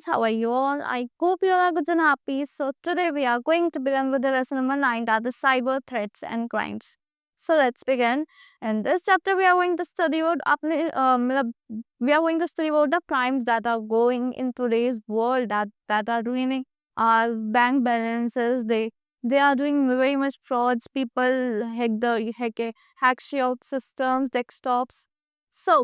how are you all? I hope you all are good and happy. So today we are going to begin with the lesson number 9, that is cyber threats and crimes. So let's begin. In this chapter we are going to study about the crimes that are going in today's world, that are ruining our bank balances. They are doing very much frauds. People hack out systems, desktops. So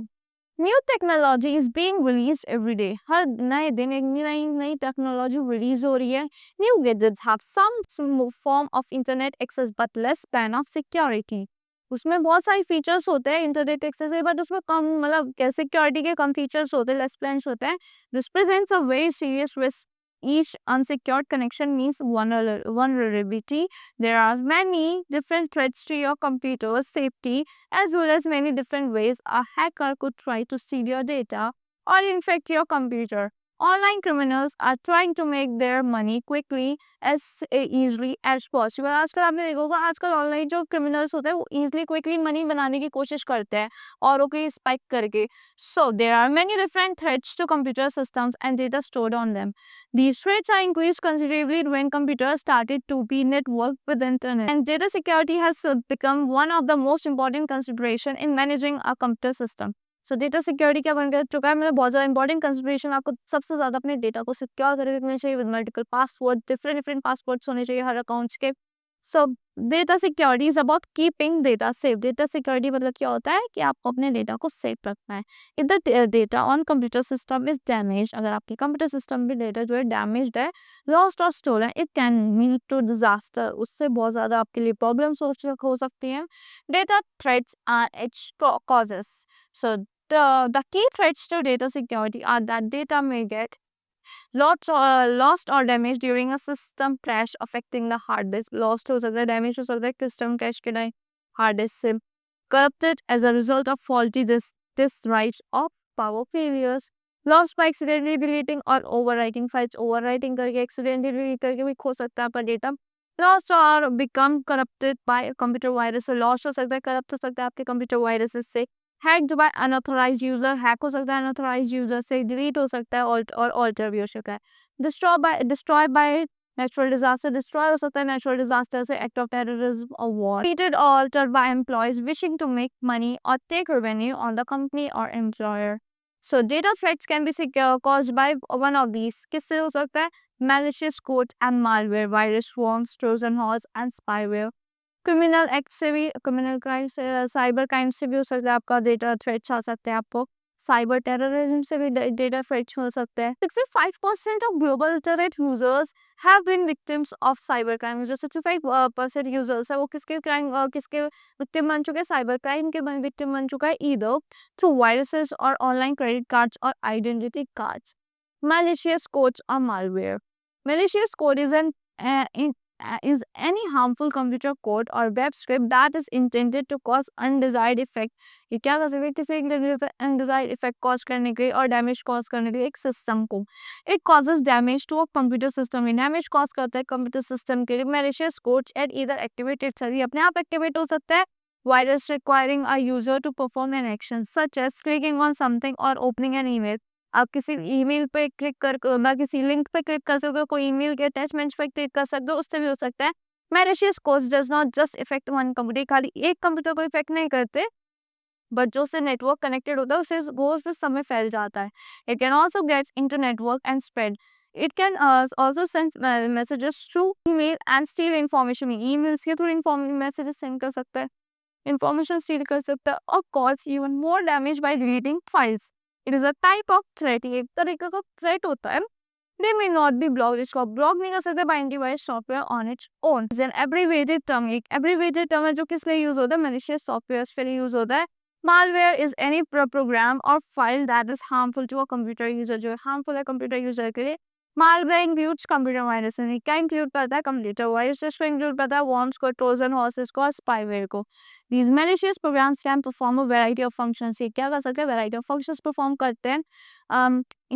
new technology is being released every day. हर नए दिन एक नई नई technology release हो रही है. New gadgets have some form of internet access but less plan of security. उसमें बहुत सारे फीचर्स होते हैं इंटरनेट एक्सेस के, बट उसमें कम मतलब सिक्योरिटी के कम फीचर्स होते हैं, लेस प्लान्स होते हैं. This presents a very serious risk. Each unsecured connection means vulnerability. There are many different threats to your computer's safety, as well as many different ways a hacker could try to steal your data or infect your computer. Online criminals are trying to make their money quickly as easily as possible. आजकल आपने देखा होगा, आजकल online जो criminals होते हैं वो easily quickly money बनाने की कोशिश करते हैं औरों की स्पाइक करके. So there are many different threats to computer systems and data stored on them. These threats are increased considerably when computers started to be networked with the internet, and data security has become one of the most important consideration in managing a computer system. So data security क्या बन चुका है, मतलब बहुत ज़्यादा important consideration. आपको सबसे ज़्यादा अपने डेटा को सिक्योर करके रखना चाहिए with multiple password. Different passwords होने चाहिए हर अकाउंट्स के. सो data security is about keeping data safe. Data security मतलब क्या होता है कि आपको अपने डेटा को सेफ रखना है. If the data on computer system is damage, अगर आपके कंप्यूटर सिस्टम में डेटा जो है डैमेज्ड है, लॉस्ट और stolen, it can lead to disaster. उससे बहुत ज़्यादा आपके लिए प्रॉब्लम्स हो सकती हैं. Data threats are its causes. So the key threats to data security are that data may get lost or damaged during a system crash, affecting the hard disk. Lost हो सकता है, damage हो सकता है system crash के time hard disk से. Corrupted as a result of faulty disk writes or power failures. Lost by accidentally deleting or overwriting files. Overwriting करके accidentally delete करके भी खो सकता है आपका data. Lost or become corrupted by a computer virus. Lost हो सकता है, corrupt हो सकता है आपके computer viruses से. Hacked by unauthorized user. Hack हो सकता है unauthorized user से. Delete हो सकता है और alter भी हो सकता है. Destroy by natural disaster. Destroy हो सकता है natural disaster से, act of terrorism or war. Deleted or altered by employees wishing to make money or take revenue on the company or employer. So data threats can be caused by one of these. किससे हो सकता है? Malicious code and malware, virus, worms, trojan horse and spyware. Criminal act से भी, criminal crime से, cyber crime से भी हो सकता है आपका डेटा थ्रेट्स आ सकते हैं आपको. साइबर टेररिज्म से भी डेटा थ्रेट्स हो सकते हैं. 65% of global internet users have been victims of cyber crime. जो 65% यूजर्स है वो किसके विक्टिम बन चुके हैं? साइबर क्राइम के विक्टिम बन चुका है, ईदर थ्रू वायरसेस और ऑनलाइन क्रेडिट कार्ड्स और identity cards. malicious codes or malware. Malicious code is any harmful computer code or web script that is intended to cause undesired effect. ये क्या कर सकते हैं? किसी undesired effect cause करने के लिए और damage cause करने के लिए एक system को. It causes damage to a computer system. ये damage cause करता है computer system के लिए. Malicious codes are either activated, सभी अपने आप activate हो सकता है. Virus requiring a user to perform an action such as clicking on something or opening an email. आप किसी ईमेल पे क्लिक कर किसी लिंक पे क्लिक कर सकते हो, कोई ईमेल के अटैचमेंट्स पे क्लिक कर सकते हो, उससे भी हो सकता है. Malicious codes does not just effect one computer. खाली एक कंप्यूटर को इफेक्ट नहीं करते, बट जो से नेटवर्क कनेक्टेड होता है उससे वो उस समय फैल जाता है. It can also get into network and spread. It can also send messages through email and steel information. Emails के थ्रू मैसेजेस सेंड कर सकता है, इन्फॉर्मेशन स्टील कर सकता है और cause even more damage bye deleting files. It is a type of threat. एक तरीके का थ्रेट होता है. दे मे नॉट बी ब्लॉक. इसको आप ब्लॉक नहीं कर सकते bye antivirus software on its own. Is an abbreviated term. एक एब्रीवेटेड टर्म है जो किस लिए यूज होता है? मैलिशियस सॉफ्टवेयर के लिए यूज होता है. मालवेयर इज एनी प्रोग्राम और file that is harmful to a computer user. जो हार्मफुल है कंप्यूटर यूजर के लिए. Malware includes computer virus. क्या इंक्लूड करता है? कंप्यूटर वायरस को इंक्लूड करता है, वॉर्म्स को, ट्रोजन हॉर्सेस को और स्पाईवेयर को. These malicious programs can perform a variety of functions. ये क्या कर सकते हैं? Variety of functions perform करते हैं,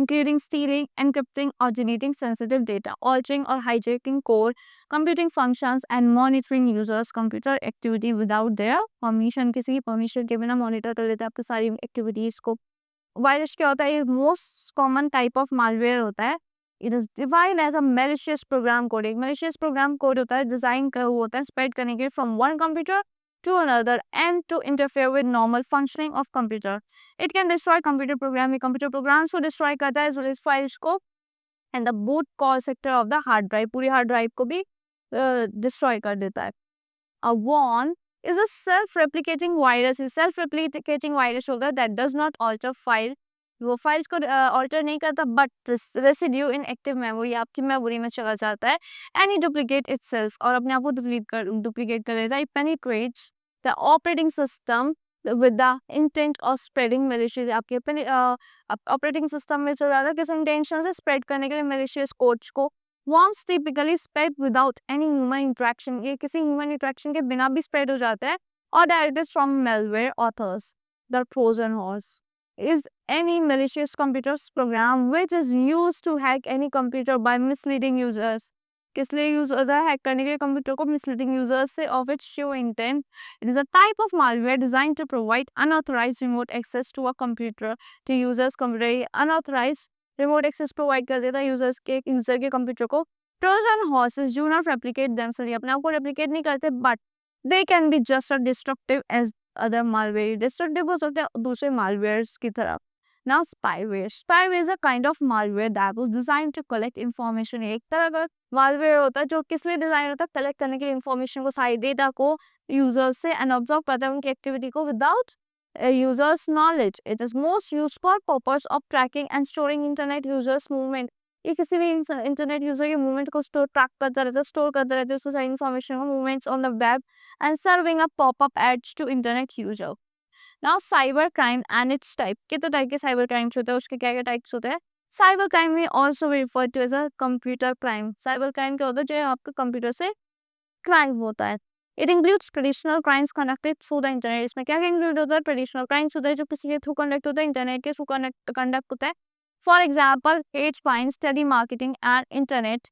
including stealing, encrypting or deleting sensitive data, altering or hijacking core computing functions, and monitoring users' computer activity without their permission. किसी की permission के बिना monitor कर लेते हैं आपकी सारी activities को. वायरस क्या होता है? ये most common type of malware होता है it is defined as a malicious program code. एक malicious program code होता है डिजाइन का, वो होता है स्प्रेड करने के from one computer to another and to interfere with normal functioning of computer. It can destroy computer program. ये computer programs को destroy करता है as well as files को and the boot core sector of the hard drive. पूरी hard drive को भी destroy कर देता है. A worm is a self-replicating virus. Self-replicating virus होगा that does not alter file. वो फाइल्स को ऑल्टर नहीं करता but residue in active memory आपकी मेमोरी में चला जाता है एंड इट डुप्लीकेट इटसेल्फ और अपने आप को डुप्लीकेट कर लेता है. It penetrates the operating system with the intent of spreading malicious. आपके ऑपरेटिंग सिस्टम में चल रहा था किस इंटेंशन से स्प्रेड करने के लिए malicious कोड्स को. Worms typically spread without any human interaction. ये किसी human interaction के बिना भी spread हो जाता है और directed from malware authors. The Trojan horse is any malicious computer program which is used to hack any computer by misleading users. किस लिए यूज होता है हैक करने के लिए कंप्यूटर को मिसलीडिंग यूजर्स से of its show intent. It is a type of malware design to provide unauthorised remote access to a computer to users computer. Unauthorised remote access provide कर देता है यूजर के computer को. Trojan horses do not replicate themselves. अपने आप को replicate नहीं करते but they can be just as destructive as other malware. Destructive हो सकते हैं दूसरे मालवेयर्स की तरह. Now spyware. Spyware is a kind of malware that was designed to collect information. एक तरह का malware होता है जो किस लिए डिजाइन होता है, कलेक्ट करने के लिए इंफॉर्मेशन को, सारी डेटा को यूजर्स से एंड ऑब्जर्व करता है उनकी एक्टिविटी को without users knowledge. It is most use for purpose of tracking and storing internet users movement. ये किसी भी इंटरनेट यूजर के मूवमेंट को ट्रैक करता रहता है, स्टोर करता रहता है उसको सारी इन्फॉर्मेशन को, movements on the web and serving a popup ads to internet user. Now cyber crime and its type. कितने टाइप के साइबर क्राइम्स होते हैं, उसके क्या क्या टाइप्स होते हैं. साइबर क्राइम में also refer to as a computer crime. Cyber crime क्या होता है, जो आपके कंप्यूटर से क्राइम होता है. It includes traditional crimes conducted through the internet. इसमें क्या क्या इंक्लूड होता है, ट्रेडिशनल क्राइम्स होता है जो किसी के थ्रू कंडक्ट होता है, इंटरनेट के थ्रू कंडक्ट होता है. For example hate spying, telemarketing and internet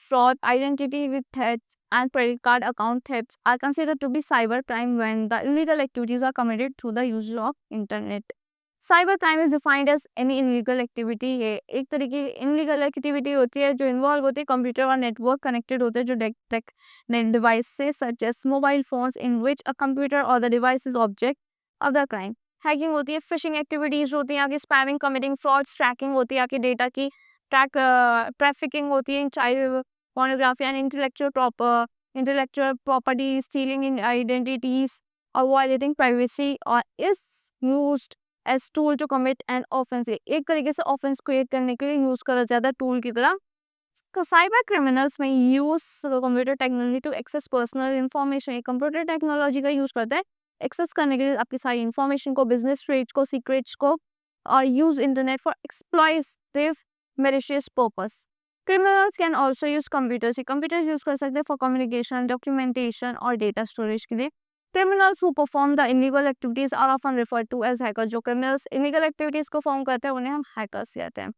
fraud, identity with theft and credit card account thefts are considered to be cyber crime when the illegal activities are committed through the use of internet. Cyber crime is defined as any illegal activity. ये एक तरीके की illegal activity होती है जो involve होती है computer और नेटवर्क कनेक्टेड होते हैं जो नेट डिवाइस से such as mobile phones in which a computer or the device is object of the crime. Hacking होती है, फिशिंग एक्टिविटीज होती है, आगे स्पैमिंग, कमिटिंग फ्रॉड्स, ट्रैकिंग होती है, आगे डेटा की ट्रैफिकिंग होती है, child pornography and intellectual property, stealing in identities or violating privacy or is used as tool to commit an offense. एक तरीके से ऑफेंस क्रिएट करने के लिए यूज करा जाता है टूल की तरह. साइबर क्रिमिनल्स में use computer technology to access personal information. Computer technology का यूज करता है एक्सेस करने के लिए आपकी सारी इंफॉर्मेशन को, बिजनेस ट्रेड्स को, सीक्रेट्स को, और use internet for exploitive malicious purpose. Criminals can also use computers. Computers use कर सकते हैं फॉर कम्युनिकेशन, डॉक्यूमेंटेशन और डेटा स्टोरेज के लिए. Criminals who perform the illegal activities are often referred to as hackers. जो criminals illegal activities को form करते हैं उन्हें हम hackers कहते हैं.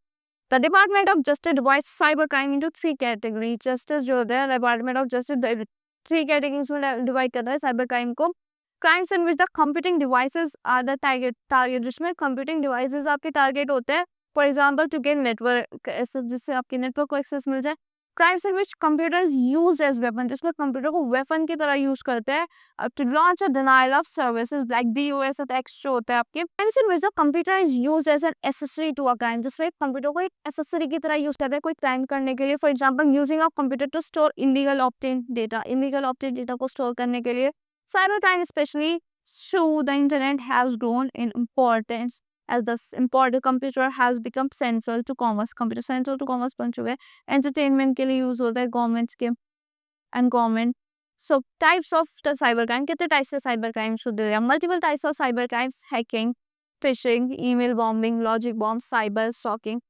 The Department of Justice divides cybercrime into 3 categories. Justice जो होता है, Department of Justice 3 categories में डिवाइड करता है साइबर क्राइम को. Crimes in which the computing devices are the target. जिसमें computing devices आपके टारगेट होते हैं. For example to get network access, जिससे आपके नेटवर्क को एक्सेस मिल जाए. Crimes in which computers use as weapon, जिसमें कंप्यूटर को वेपन की तरह यूज करते हैं to launch a denial of services like DOS attacks जो होता है आपके. Crimes in which the computer is use as an accessory to a crime, जिसमें कंप्यूटर को एक एसेसरी की तरह यूज करते हैं कोई क्राइम करने के लिए. For example using a computer to store illegal obtain data को स्टोर करने के लिए. Cyber crime specially through the internet has grown in importance as the important computer has become central to commerce. Computer central to commerce बन चुका है. Entertainment के लिए use होता है गवर्नमेंट्स के and government. So types of the cyber crime, कितने types के साइबर क्राइम्स होते हैं? Multiple types of cyber crimes, hacking, phishing, email bombing, logic bomb, cyber stalking.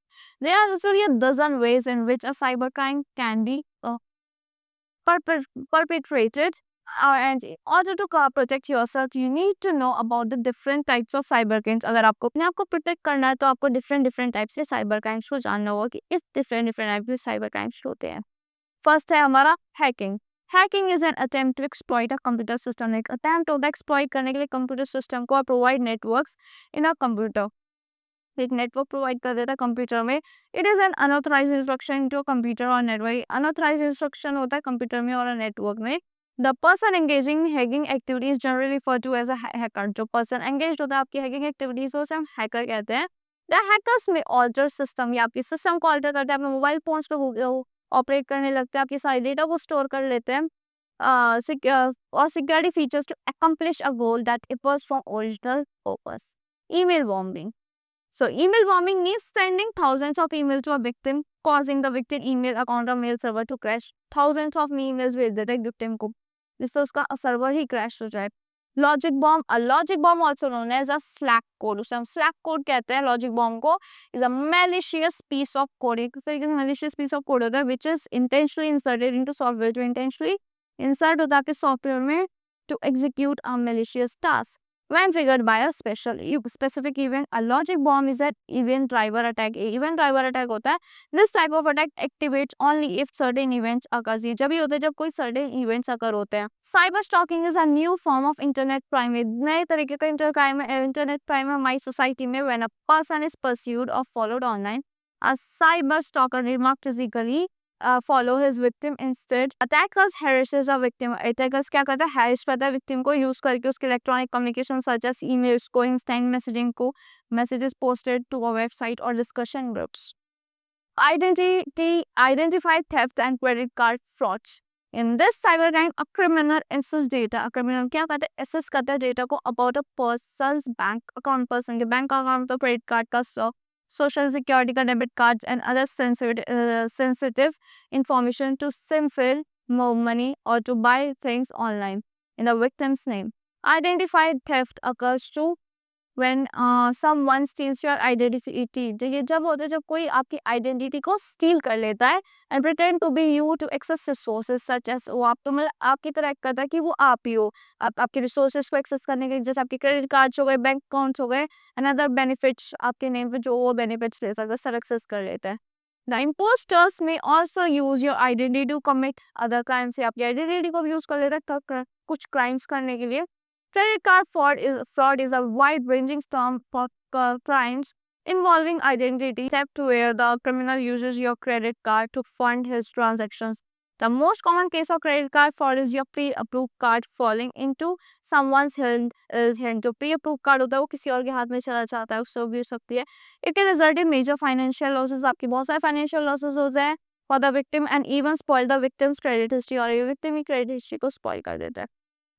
There are literally a dozen ways in which a cyber crime can be perpetrated. And in order to protect yourself, you need to know about the different types of cyber crimes. अगर आपको अपने आप को protect करना है तो आपको different types के साइबर क्राइम्स को जानना होगा कि इस different टाइप के साइबर क्राइम्स होते हैं. फर्स्ट है हमारा hacking. Hacking is an attempt to exploit a computer system. एक अटेम्प्ट होता है एक्सप्लॉइट करने के लिए कंप्यूटर सिस्टम को और provide networks in a computer. एक नेटवर्क प्रोवाइड कर देता है कंप्यूटर में. It is an unauthorised instruction to computer और नेटवर्क. अनऑथराइज्ड इंस्ट्रक्शन होता है कंप्यूटर में और नेटवर्क में. The person engaging hacking activities generally refer to as a hacker. जो पर्सन एंगेज होता है आपकी हैकिंग एक्टिविटीज को उसे हम हैकर कहते हैं. द हैकर्स में ऑल्टर सिस्टम या आपके सिस्टम को ऑल्टर करते हैं, अपने मोबाइल फोन्स पे ऑपरेट करने लगते हैं, आपके सारे डेटा को स्टोर कर लेते हैं or security features to accomplish a goal that differs from original purpose. Email bombing. So, email bombing means sending thousands of emails to a victim, causing the victim email account or mail server to crash. Thousands of emails भेज देते हैं victim को, जिससे उसका server ही crash हो जाए. Logic bomb, a logic bomb also known as a slack code. उसे हम slack code कहते हैं. लॉजिक बॉम्ब को is a malicious piece of code. एक तरीके से malicious piece of code होता है which is intentionally inserted into software. जो intentionally insert होता है आपके सॉफ्टवेयर में to execute a malicious task. When triggered by a specific event, a logic bomb is an event driver attack. Event driver attack होता है. This type of attack activates only if certain events occur. ये जब ही होता है जब कोई certain events occur होते हैं. Cyber stalking is a new form of internet crime. नए तरीके का internet crime है हमारी society में. When a person is pursued or followed online, a cyber stalker remarked physically follow his victim instead. Attackers harasses a victim. Attackers क्या करता है, harass करता है victim को use करके उसके electronic communication such as emails को, instant messaging को, messages posted to a website or discussion groups. Identify theft and credit card frauds. In this cybercrime, a criminal access data. A criminal क्या करता है, access करता है data को about a person's bank account, person के bank account तो credit card का social security का debit cards and other sensitive information to simply move money or to buy things online in the victim's name. Identify theft occurs too when someone steals your identity. ये जब होता है जब कोई आपकी identity को steal कर लेता है and pretend to be you to access resources such as वो आप तो मतलब आपकी तरह करता है कि वो आप ही हो. आपके resources को access करने के जैसे आपके credit cards हो गए, bank accounts हो गए and other benefits आपके name पे जो वो benefits ले सकता है सब access कर लेता है. The imposters may also use your identity to commit other crimes. आपकी identity को भी use कर लेता है कुछ crimes करने के लिए. Credit card fraud is a wide-ranging term for crimes involving identity theft where the criminal uses your credit card to fund his transactions. The most common case of credit card fraud is your pre-approved card falling into someone's hand. जो pre-approved card होता है वो किसी और के हाथ में चला जाता है, उससे भी हो सकती है. It can result in major financial losses. आपकी बहुत सारे financial losses हो जाए for the victim and even spoil the victim's credit history. और ये victim की credit history को spoil कर देता है.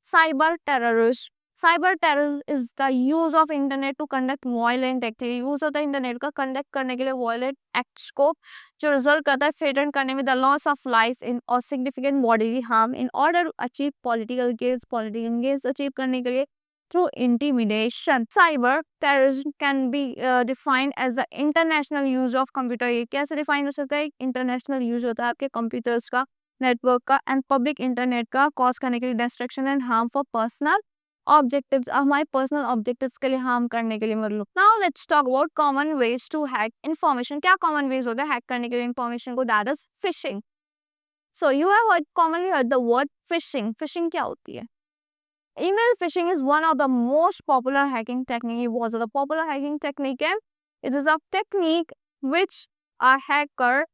Cyber terrorism. Cyber terrorism is the use of internet to conduct violent activity. use होता है internet का conduct करने के लिए violent acts को जो result करता है threaten करने में the loss of life in or significant bodily harm in order to achieve political gains achieve करने के लिए through intimidation. Cyber terrorism can be defined as the international use of computer. ये कैसे define हो सकता है? International use होता है आपके computers का, network का and public internet का cause करने के लिए destruction and harm for personal objectives. हमारे personal objectives के लिए harm करने के लिए मतलब. Now let's talk about common ways to hack information. क्या common ways होते हैं hack करने के लिए information को? That is phishing. So you have commonly heard the word phishing. Phishing क्या होती है? Email phishing is one of the most popular hacking technique. It was a popular hacking technique and it is a technique which a hacker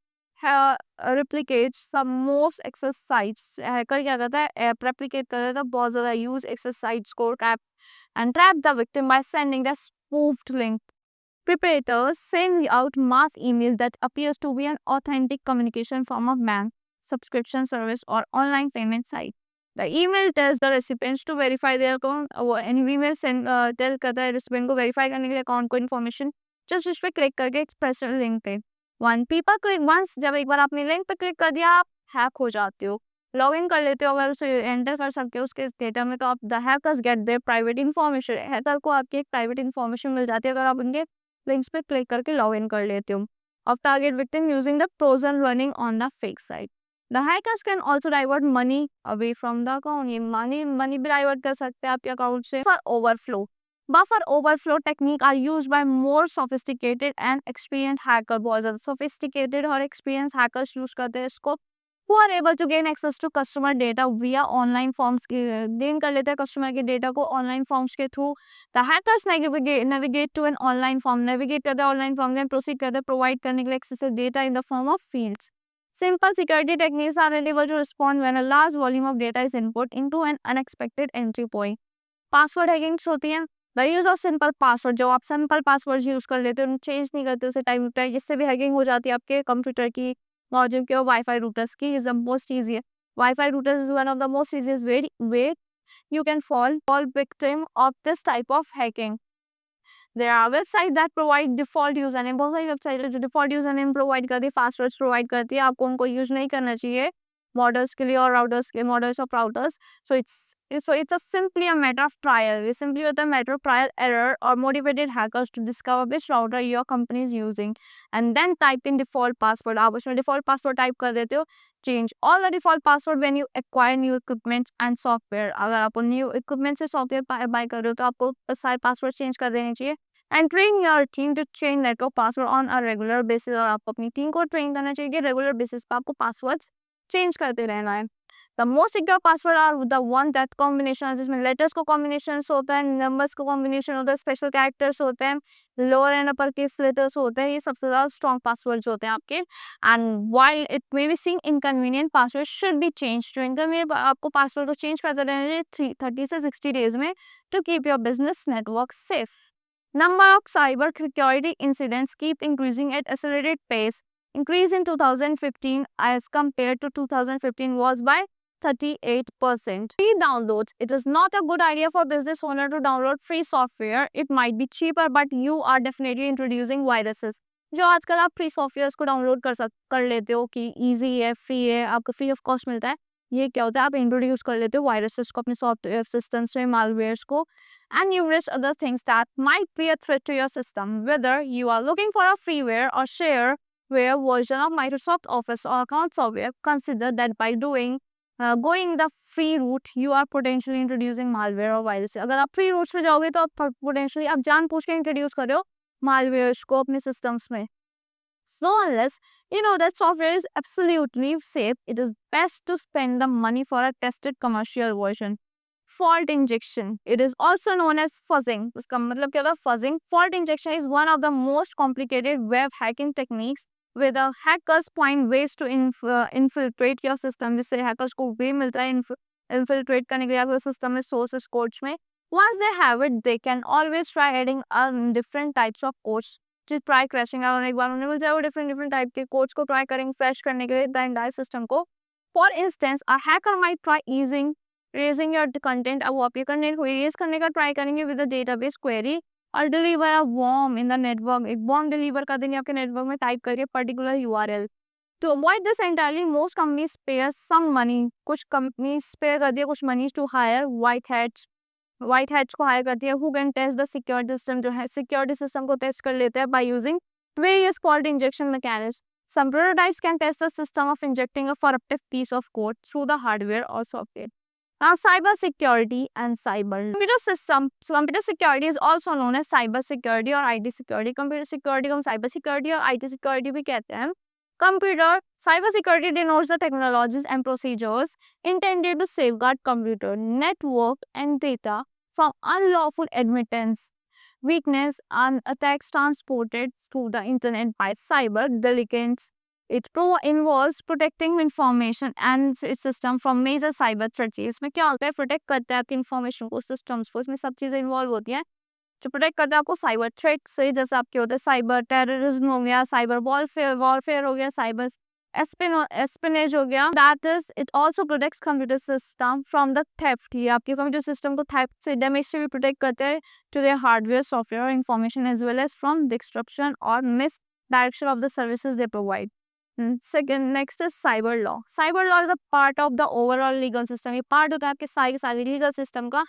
replicates some most access sites. Hacker क्या करता है? Replicate कर देता है बहुत ज़्यादा use access sites को trap the victim by sending the spoofed link. Preparators send out mass email that appears to be an authentic communication from a bank, subscription service or online payment site. The email tells the recipients to verify their account. Any email send tell करता है recipient को verify करने के लिए account को information just उस पर click करके express link पे. once जब एक बार आपने link पे click कर दिया आप hack हो जाते हो, लॉग इन कर लेते हो, अगर उसे एंटर कर सकते हो उसके डेटा में तो आप the hackers get their private information. Hacker को आपकी एक प्राइवेट इन्फॉर्मेशन मिल जाती है अगर आप उनके लिंक्स पे क्लिक करके लॉग इन कर लेते हो. Of target victim using the Trojan running on the fake site. The hackers can also divert money away from the account. ये money भी divert कर सकते हैं आपके अकाउंट से. Buffer overflow. Buffer overflow technique are used by more sophisticated and experienced hacker. बहुत ज़्यादा sophisticated और experienced hackers use करते हैं इसको who are able to gain access to customer data via online forms gain कर लेते हैं customer के data को online forms के through. The hackers navigate to an online form, navigate करते हैं online form, then proceed करते हैं provide करने के लिए excessive data in the form of fields. Simple security techniques are able to respond when a large volume of data is input into an unexpected entry point. Password hackings होती हैं, the use of simple password, जो आप simple password use कर लेते हो, change नहीं करते उसे टाइम टू टाइम, जिससे भी हैकिंग हो जाती है आपके कंप्यूटर की, मॉड्यूल के और वाईफाई रूटर्स की, is the most easy. Wifi routers is one of the most easiest way you can fall victim of this type of hacking. There are websites that provide default username. बहुत सारी website है जो default username provide करती है, passwords provide करती है, आपको उनको यूज नहीं करना चाहिए मॉडल्स के लिए और राउटर्स के models of routers. So it's a simply a matter of trial. It simply होता है matter of trial error or motivated hackers to discover which router your company is using and then type in default password. आप उसमें default password type कर देते हो. Change all the default password when you acquire new equipment and software. अगर आप new equipment से software buy कर रहे हो तो आपको सारे password change कर देने चाहिए. And train your team to change network password on a regular basis. और आपको अपनी टीम को ट्रेन करना चाहिए कि रेगुलर बेसिस पे आपको पासवर्ड्स चेंज करते रहना है. The most secure password are the one that combination, जिसमें लेटर्स को कॉम्बिनेशन होता है, नंबर्स को कॉम्बिनेशन होता है, स्पेशल कैरेक्टर्स होते हैं, lower and upper case letters होते हैं, ये सबसे ज़्यादा स्ट्रॉन्ग पासवर्ड्स होते हैं आपके. And while it may be seeing inconvenient, password should be change. जो इनकन्वीनियंट आपको पासवर्ड को चेंज करते रहना चाहिए 30 से 60 डेज में to keep your business network safe. Number of cyber security incidents keep increasing at accelerated pace. Increase in 2015 as compared to 2015 was by 38%. Free downloads. It is not a good idea for business owner to download free software. It might be cheaper, but you are definitely introducing viruses. जो आजकल आप free softwares को download कर लेते हो कि easy है, free है, आपको फ्री ऑफ कॉस्ट मिलता है, ये क्या होता है, आप इंट्रोड्यूस कर लेते हो वायरसेस को अपने सॉफ्टवेयर सिस्टम्स में, मालवेयर्स को, and numerous other things that might be a threat to your system. Whether you are looking for a freeware or shareware version of Microsoft Office or account software, consider that by going the free route, you are potentially introducing malware or virus. अगर आप free routes पे जाओगे तो आप potentially आप जानबूझ के introduce कर रहे हो malwares को अपने systems में. So unless you know that software is absolutely safe, it is best to spend the money for a tested commercial version. Fault injection. It is also known as fuzzing. इसका मतलब क्या होता है fuzzing? Fault injection is one of the most complicated web hacking techniques where the hackers find ways to infiltrate your system. जिससे hackers को way मिलता है infiltrate करने के लिए आपके system में sources codes में. Once they have it, they can always try adding different types of codes. just try crashing out एक बार उन्हें मिल जाए वो different type के codes को try करेंगे fresh करने के लिए the entire system को. For instance, a hacker might try raising your content. अब वो आपके content को erase करने का try करेंगे with a database query और deliver a worm in the network. एक worm deliver कर देंगे आपके network में type करके particular URL. To avoid this entirely, most companies pay some money. कुछ companies pay करती है कुछ money to hire white hats को हायर करती है who can test the security system, जो है security system को टेस्ट कर लेते हैं by using various fault injection mechanisms. Some prototypes can test the system of injecting a corruptive piece of code through the hardware or software. Now, cyber security and cyber computer system. So, computer security is also known as cyber security or IT security. Computer security को हम cyber security और IT security भी कहते हैं. Computer cyber security denotes the technologies and procedures intended to safeguard computer, network, and data from unlawful admittance, weakness, and attacks transported through the internet by cyber delinquents. It involves protecting information and its system from major cyber threats. इसमें क्या होता है, protect करता है आपकी information को, systems को, इसमें सब चीज़ें इन्वॉल्व होती हैं जो प्रोटेक्ट करता है आपको साइबर थ्रेट से. जैसे आपके होते हैं साइबर टेररिज्म हो गया, साइबर वॉरफेयर हो गया, साइबर एस्पिनेज हो गया. That is it also protects computer system from the theft. ये आपके कंप्यूटर सिस्टम को थेफ्ट से, डैमेज से भी प्रोटेक्ट करते हैं टू देयर हार्डवेयर, सॉफ्टवेयर और information as well as from disruption और misdirection of the services they provide. Second, next is cyber law. Cyber law is a part of the overall legal system. ये part होता है आपके सारे legal system का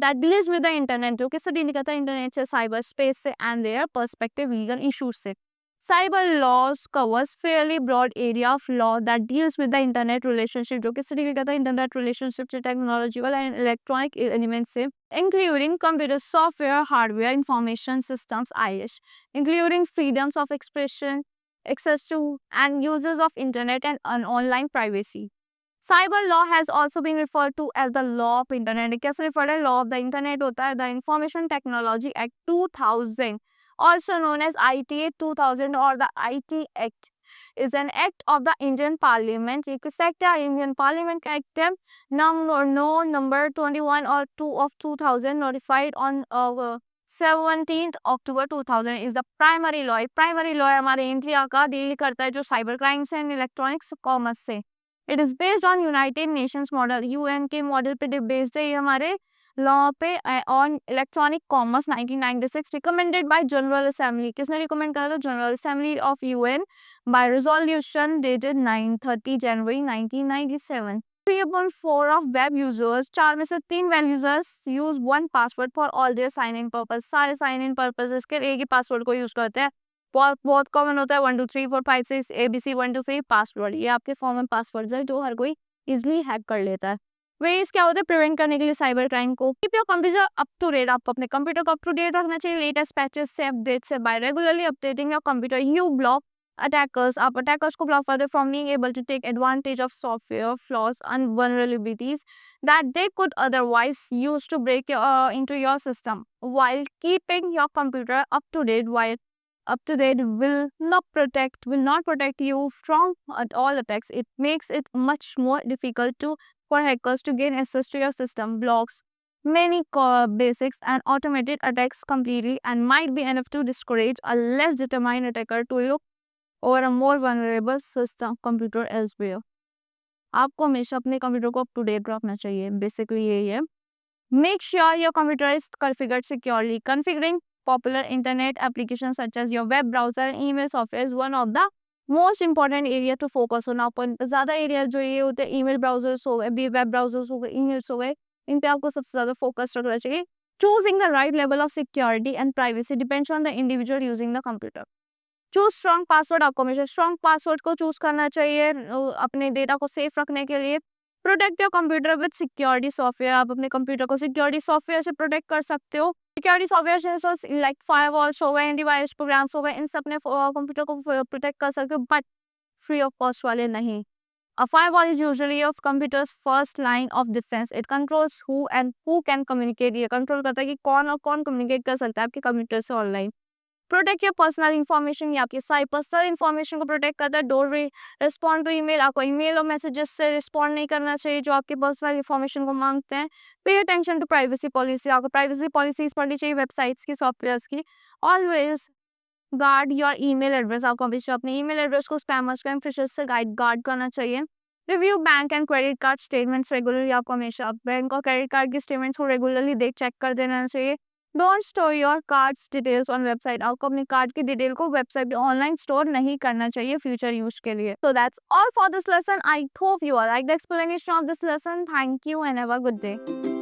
that deals with the internet. जो किससे deal करता है, इंटरनेट से, cyber space से and their perspective legal issues से. Cyber laws covers fairly broad area of law that deals with the internet relationship. जो किससे डील करता है, internet relationship से, technological and electronic elements से, including computer software, hardware, information systems, IS, including freedoms of expression, access to and uses of internet and online privacy. Cyber law has also been referred to as the law of internet. कैसे referred है? Law of the internet होता है the Information Technology Act 2000, also known as ITA 2000 or the IT Act, is an act of the Indian Parliament. ये किस act है? Indian Parliament का act है. Number 21 or 2 of 2000, notified on 17th October 2000, is the primary law. Primary law हमारे India का deal करता है जो cyber crimes and electronics commerce से. It is based on United Nations model, UN के model पे बेस्ड है ये हमारे लॉ पे on electronic commerce 1996, recommended by General Assembly. किसने रिकमेंड करा था? General Assembly of UN by resolution dated 930 January 1997. 3/4 of web users, 4 में से 3 web users use one password for all their sign in purpose. सारे sign in purposes के एक ही password को use करते हैं. बहुत कॉमन होता है 1 2 3 4 5 6 ABC 1 2 3 पासवर्ड. ये आपके फॉर्मल पासवर्ड्स है जो हर कोई इजिली हैक कर लेता है. वेज क्या होते हैं प्रिवेंट करने के लिए साइबर क्राइम को? Keep your computer up to date. आपको अपने कंप्यूटर को अप टू डेट रखना चाहिए लेटेस्ट पैचेस से, अपडेट से. By regularly updating your computer you block attackers. आप attackers को block करते from being able to take advantage of software flaws and vulnerabilities that they could otherwise use to break into your system. While keeping your computer up to date will not protect you from all attacks. It makes it much more difficult for hackers to gain access to your system. Blocks many basics and automated attacks completely and might be enough to discourage a less determined attacker to look over a more vulnerable system computer elsewhere. आपको हमेशा अपने computer को up to date रखना चाहिए. Basically यही है. Make sure your computer is configured securely. Configuring popular internet applications such as your web browser and email software is one of the most important area to focus on. अपन ज़्यादा area जो ये होते हैं email browsers हो गए, web browsers हो गए, emails हो गए, इन पे आपको सबसे ज़्यादा फोकस रखना चाहिए. Choosing the right level of security and privacy depends on the individual using the computer. Choose strong password. आपको हमेशा स्ट्रॉन्ग पासवर्ड को चूज करना चाहिए अपने डेटा को सेफ रखने के लिए. Protect your computer with security software. आप अपने कंप्यूटर को सिक्योरिटी सॉफ्टवेयर से प्रोटेक्ट कर सकते हो. सिक्योरिटी सॉफ्टवेयर लाइक फायरवॉल्स हो गए, एंटीवायरस प्रोग्राम्स हो गए, इन सब अपने कंप्यूटर को प्रोटेक्ट कर सकते हो बट फ्री ऑफ कॉस्ट वाले नहीं. A firewall is usually your computer's first line of defense. It controls who can communicate. ये कंट्रोल करता है कि कौन और कौन कम्युनिकेट कर सकता है आपके कंप्यूटर से online. Protect your personal information. ये आपकी सारी पर्सनल इन्फॉर्मेशन को प्रोटेक्ट करता है. Don't respond to email. आपको ईमेल और मैसेजेस से रिस्पॉन्ड नहीं करना चाहिए जो आपके पर्सनल इन्फॉर्मेशन को मांगते हैं. Pay attention to privacy policy. आपको प्राइवेसी पॉलिसीज पढ़नी चाहिए वेबसाइट्स की, सॉफ्टवेयर्स की. Always guard your email address. आपको हमेशा अपने ईमेल एड्रेस को स्पैमर्स को फिशर्स से गार्ड करना चाहिए. Review bank and credit card statements regularly. आपको हमेशा बैंक और क्रेडिट कार्ड की स्टेटमेंट्स को रेगुलरली चेक कर देना चाहिए. Don't store your cards details on website. आपको अपने कार्ड की डिटेल को वेबसाइट पे ऑनलाइन स्टोर नहीं करना चाहिए फ्यूचर यूज के लिए. So that's all for this lesson. I hope you all like the explanation of this lesson. Thank you and have a good day.